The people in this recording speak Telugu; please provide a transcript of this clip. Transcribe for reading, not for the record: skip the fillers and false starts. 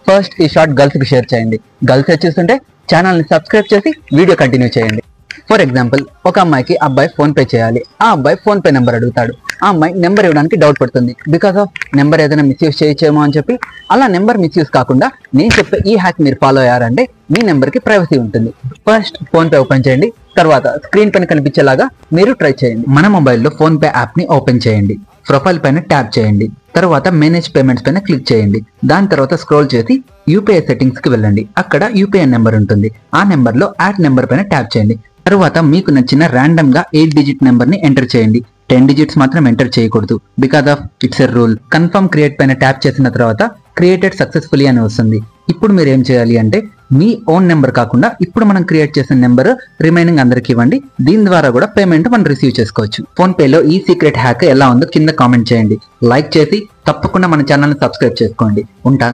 ఫస్ట్ ఈ షార్ట్ గర్ల్స్ కి షేర్ చేయండి. గర్ల్స్ చూస్తుంటే ఛానల్ ని సబ్స్క్రైబ్ చేసి వీడియో కంటిన్యూ చేయండి. ఫర్ ఎగ్జాంపుల్, ఒక అమ్మాయికి అబ్బాయి ఫోన్ పే చేయాలి. ఆ అబ్బాయి ఫోన్ పే నెంబర్ అడుగుతాడు. ఆ అమ్మాయి నెంబర్ ఇవ్వడానికి డౌట్ పడుతుంది. బికాస్ ఆఫ్ నెంబర్ ఏదైనా మిస్యూజ్ చేయొచ్చేమో అని చెప్పి. అలా నెంబర్ మిస్యూజ్ కాకుండా నేను చెప్పే ఈ హ్యాక్ మీరు ఫాలో అయ్యారంటే మీ నెంబర్ కి ప్రైవసీ ఉంటుంది. ఫస్ట్ ఫోన్ పే ఓపెన్ చేయండి. తర్వాత స్క్రీన్ పైన కనిపించేలాగా మీరు ట్రై చేయండి. మన మొబైల్లో ఫోన్ పే యాప్ ని ఓపెన్ చేయండి. ప్రొఫైల్ పైన ట్యాప్ చేయండి. తర్వాత మేనేజ్ పేమెంట్స్ పైన క్లిక్ చేయండి. దాని తర్వాత స్క్రోల్ చేసి యూపీఐ సెట్టింగ్స్ కి వెళ్ళండి. అక్కడ యూపీఐ నెంబర్ ఉంటుంది. ఆ నెంబర్ లో యాడ్ నెంబర్ పైన ట్యాప్ చేయండి. తర్వాత మీకు నచ్చిన ర్యాండమ్ గా 8 డిజిట్ నెంబర్ ని ఎంటర్ చేయండి. 10 డిజిట్స్ మాత్రం ఎంటర్ చేయకూడదు. Because of it's a rule. Confirm create పైన ట్యాప్ చేసిన తర్వాత క్రియేటెడ్ సక్సెస్ఫుల్లీ అని వస్తుంది. ఇప్పుడు మీరు ఏం చేయాలి అంటే మీ ఓన్ నెంబర్ కాకుండా ఇప్పుడు మనం క్రియేట్ చేసిన నెంబర్ రిమైనింగ్ అందరికి ఇవ్వండి. దీని ద్వారా కూడా పేమెంట్ మనం రిసీవ్ చేసుకోవచ్చు. ఫోన్ పేలో ఈ సీక్రెట్ హ్యాక్ ఎలా ఉందో కింద కామెంట్ చేయండి. లైక్ చేసి తప్పకుండా మన ఛానల్ ని సబ్స్క్రైబ్ చేసుకోండి. ఉంటా.